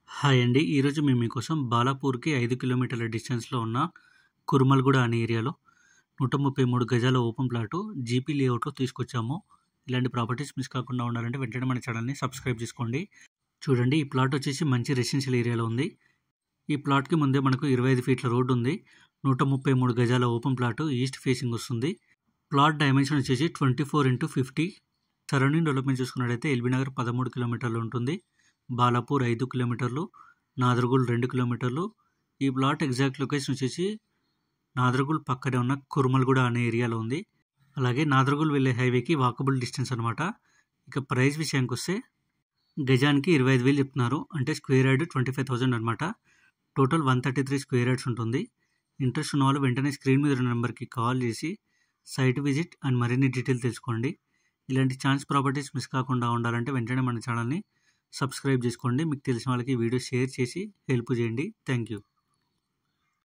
Hi అండి. ఈరోజు మేము మీకోసం బాలాపూర్‌కి 5 కిలోమీటర్ల డిస్టెన్స్‌లో ఉన్న కురుమల్‌గూడ అనే ఏరియాలో 133 గజాల ఓపెన్ ప్లాటు జీపీ లేఅవుట్‌లో తీసుకొచ్చాము. ఇలాంటి ప్రాపర్టీస్ మిస్ కాకుండా ఉండాలంటే వెంటనే మన ఛానల్‌ని సబ్స్క్రైబ్ చేసుకోండి. చూడండి, ఈ ప్లాట్ వచ్చేసి మంచి రెసిడెన్షియల్ ఏరియాలో ఉంది. ఈ ప్లాట్‌కి ముందే మనకు 25 ఫీట్ల రోడ్డు ఉంది. 133 గజాల ఓపెన్ ప్లాటు ఈస్ట్ ఫేసింగ్ వస్తుంది. ప్లాట్ డైమెన్షన్ వచ్చేసి 24x50. సరౌండింగ్ డెవలప్మెంట్ చూసుకున్నట్లయితే ఎల్బీ నగర్ 13 కిలోమీటర్లు ఉంటుంది. బాలాపూర్ 5 కిలోమీటర్లు, నాదర్గూల్ 2 కిలోమీటర్లు. ఈ ప్లాట్ ఎగ్జాక్ట్ లొకేషన్ వచ్చేసి నాదర్గూల్ పక్కనే ఉన్న కురుమల్గూడ అనే ఏరియాలో ఉంది. అలాగే నాదర్గూల్ వెళ్ళే హైవేకి వాకబుల్ డిస్టెన్స్ అనమాట. ఇక ప్రైస్ విషయానికి వస్తే గజానికి 25,000 చెప్తున్నారు. అంటే స్క్వేర్ యార్డ్ 25,000 అనమాట. టోటల్ 133 స్క్వేర్ యార్డ్స్ ఉంటుంది. ఇంట్రెస్ట్ ఉన్న వాళ్ళు వెంటనే స్క్రీన్ మీద ఉన్న నెంబర్కి కాల్ చేసి సైట్ విజిట్ అండ్ మరిన్ని డీటెయిల్ తెలుసుకోండి. ఇలాంటి ఛాన్స్ ప్రాపర్టీస్ మిస్ కాకుండా ఉండాలంటే వెంటనే మన ఛానల్ని సబ్స్క్రైబ్ చేసుకోండి. మీకు తెలిసిన వాళ్ళకి వీడియో షేర్ చేసి హెల్ప్ చేయండి. Thank you.